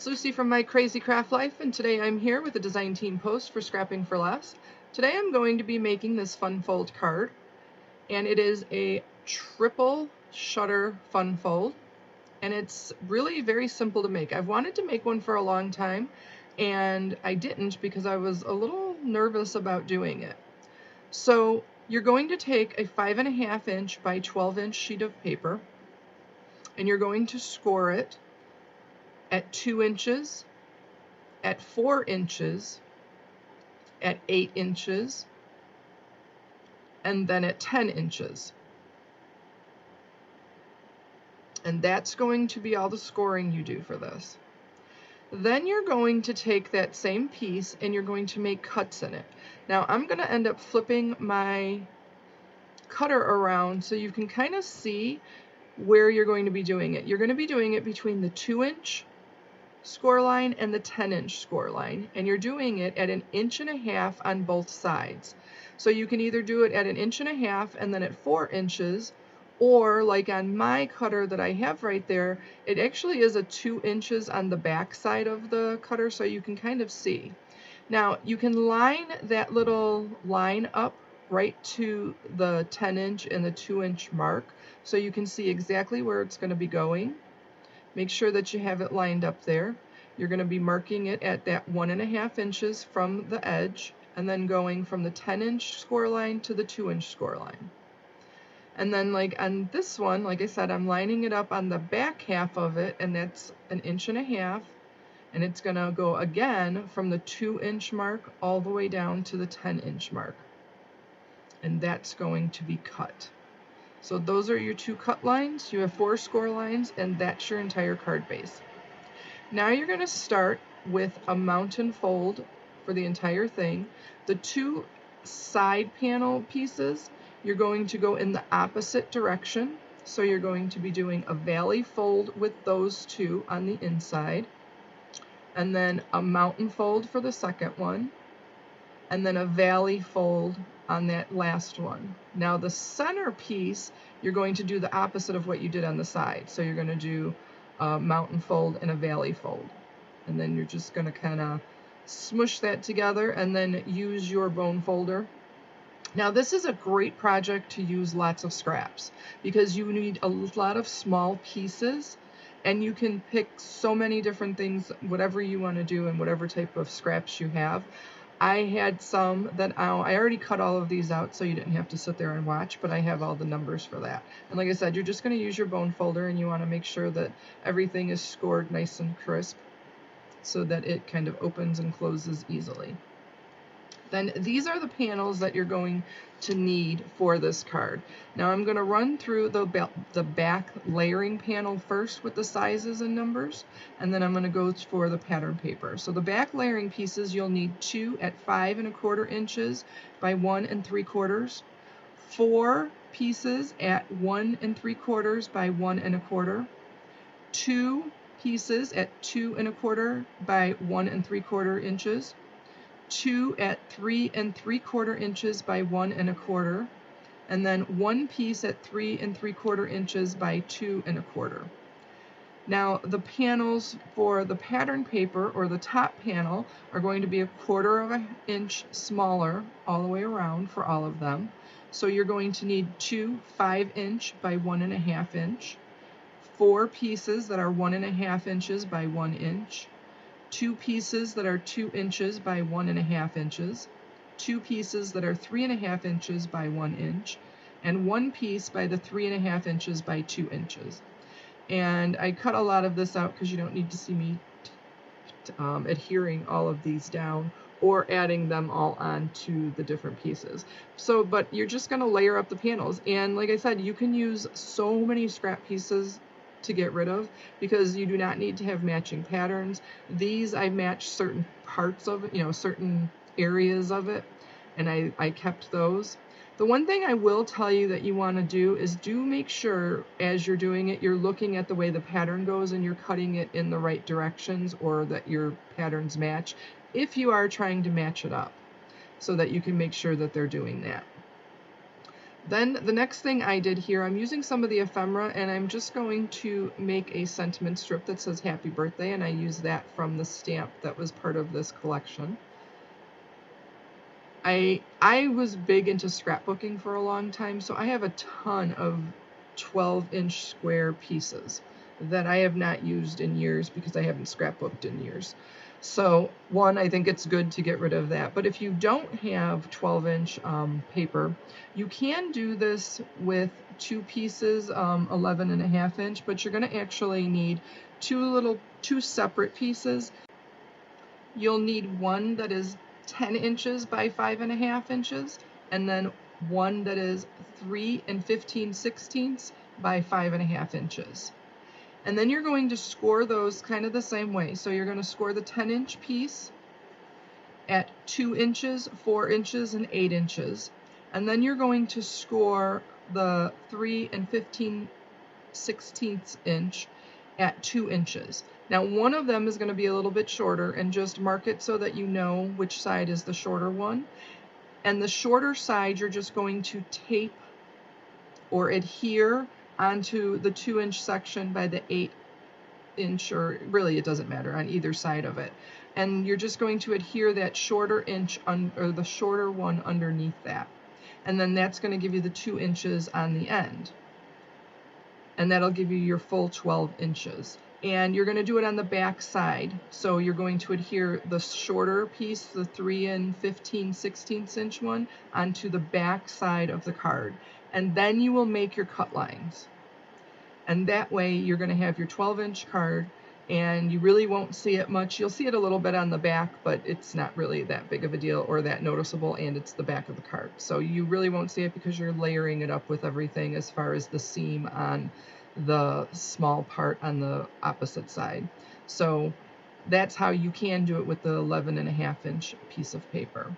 it's Lucy from My Crazy Craft Life, and today I'm here with a design team post for Scrapping for Less. Today I'm going to be making this fun fold card, and it is a triple shutter fun fold, and it's really very simple to make. I've wanted to make one for a long time, and I didn't because I was a little nervous about doing it. So you're going to take a 5.5 inch by 12 inch sheet of paper, and you're going to score it at 2 inches, at 4 inches, at 8 inches, and then at 10 inches. And that's going to be all the scoring you do for this. Then you're going to take that same piece and you're going to make cuts in it. Now I'm going to end up flipping my cutter around so you can kind of see where you're going to be doing it. You're going to be doing it between the 2-inch score line and the 10-inch score line, and you're doing it at 1.5 inches on both sides. So you can either do it at 1.5 inches and then at 4 inches, or like on my cutter that I have right there, it actually is a 2 inches on the back side of the cutter, so you can kind of see. Now you can line that little line up right to the 10-inch and the 2-inch mark, so you can see exactly where it's going to be going. Make sure that you have it lined up there. You're going to be marking it at that 1.5 inches from the edge, and then going from the 10-inch score line to the 2-inch score line. And then like on this one, like I said, I'm lining it up on the back half of it, and that's 1.5 inches, and it's going to go again from the 2-inch mark all the way down to the 10-inch mark. And that's going to be cut. So those are your 2 cut lines. You have 4 score lines, and that's your entire card base. Now you're going to start with a mountain fold for the entire thing. The 2 side panel pieces, you're going to go in the opposite direction. So you're going to be doing a valley fold with those 2 on the inside, and then a mountain fold for the second one, and then a valley fold on that last one. Now the center piece, you're going to do the opposite of what you did on the side. So you're going to do a mountain fold and a valley fold. And then you're just going to kind of smush that together and then use your bone folder. Now this is a great project to use lots of scraps because you need a lot of small pieces, and you can pick so many different things, whatever you want to do and whatever type of scraps you have. I had some that I already cut all of these out so you didn't have to sit there and watch, but I have all the numbers for that. And like I said, you're just going to use your bone folder, and you want to make sure that everything is scored nice and crisp so that it kind of opens and closes easily. Then these are the panels that you're going to need for this card. Now I'm going to run through the back layering panel first with the sizes and numbers, and then I'm going to go for the pattern paper. So the back layering pieces, you'll need 2 at 5.25 inches by 1 3/4, 4 pieces at 1 3/4 by 1 1/4, 2 pieces at 2 1/4 by 1 3/4 inches, 2 at 3 3/4 inches by 1 1/4, and then 1 piece at 3 3/4 inches by 2 1/4. Now the panels for the pattern paper, or the top panel, are going to be 1/4 inch smaller all the way around for all of them. So you're going to need 2 5-inch by 1.5 inch, 4 pieces that are 1.5 inches by 1 inch, 2 pieces that are 2 inches by 1.5 inches, 2 pieces that are 3.5 inches by 1 inch, and 1 piece by the 3.5 inches by 2 inches. And I cut a lot of this out because you don't need to see me adhering all of these down or adding them all on to the different pieces. So, but you're just going to layer up the panels. And like I said, you can use so many scrap pieces to get rid of because you do not need to have matching patterns. These I matched certain parts of it, certain areas of it, and I kept those. The one thing I will tell you that you want to do is make sure as you're doing it, you're looking at the way the pattern goes and you're cutting it in the right directions, or that your patterns match if you are trying to match it up, so that you can make sure that they're doing that. Then the next thing I did here, I'm using some of the ephemera, and I'm just going to make a sentiment strip that says happy birthday, and I use that from the stamp that was part of this collection. I was big into scrapbooking for a long time, so I have a ton of 12-inch square pieces that I have not used in years because I haven't scrapbooked in years. So one, I think it's good to get rid of that. But if you don't have 12-inch paper, you can do this with two pieces, 11.5-inch, but you're going to actually need two separate pieces. You'll need one that is 10 inches by 5.5 inches, and then one that is 3 15/16 by 5.5 inches. And then you're going to score those kind of the same way. So you're going to score the 10-inch piece at 2 inches, 4 inches, and 8 inches. And then you're going to score the 3 15/16 inch at 2 inches. Now one of them is going to be a little bit shorter, and just mark it so that you know which side is the shorter one. And the shorter side you're just going to tape or adhere onto the 2-inch section by the 8-inch, or really it doesn't matter, on either side of it. And you're just going to adhere that shorter inch or the shorter one underneath that. And then that's going to give you the 2 inches on the end. And that'll give you your full 12 inches. And you're going to do it on the back side. So you're going to adhere the shorter piece, the 3 15/16 inch one, onto the back side of the card. And then you will make your cut lines. And that way you're going to have your 12-inch card, and you really won't see it much. You'll see it a little bit on the back, but it's not really that big of a deal or that noticeable, and it's the back of the card. So you really won't see it because you're layering it up with everything as far as the seam on the small part on the opposite side. So that's how you can do it with the 11.5-inch piece of paper.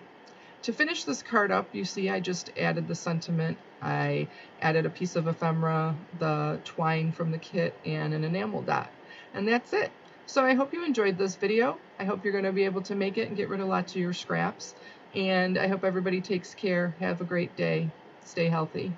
To finish this card up, you see I just added the sentiment. I added a piece of ephemera, the twine from the kit, and an enamel dot. And that's it. So I hope you enjoyed this video. I hope you're going to be able to make it and get rid of lots of your scraps. And I hope everybody takes care. Have a great day. Stay healthy.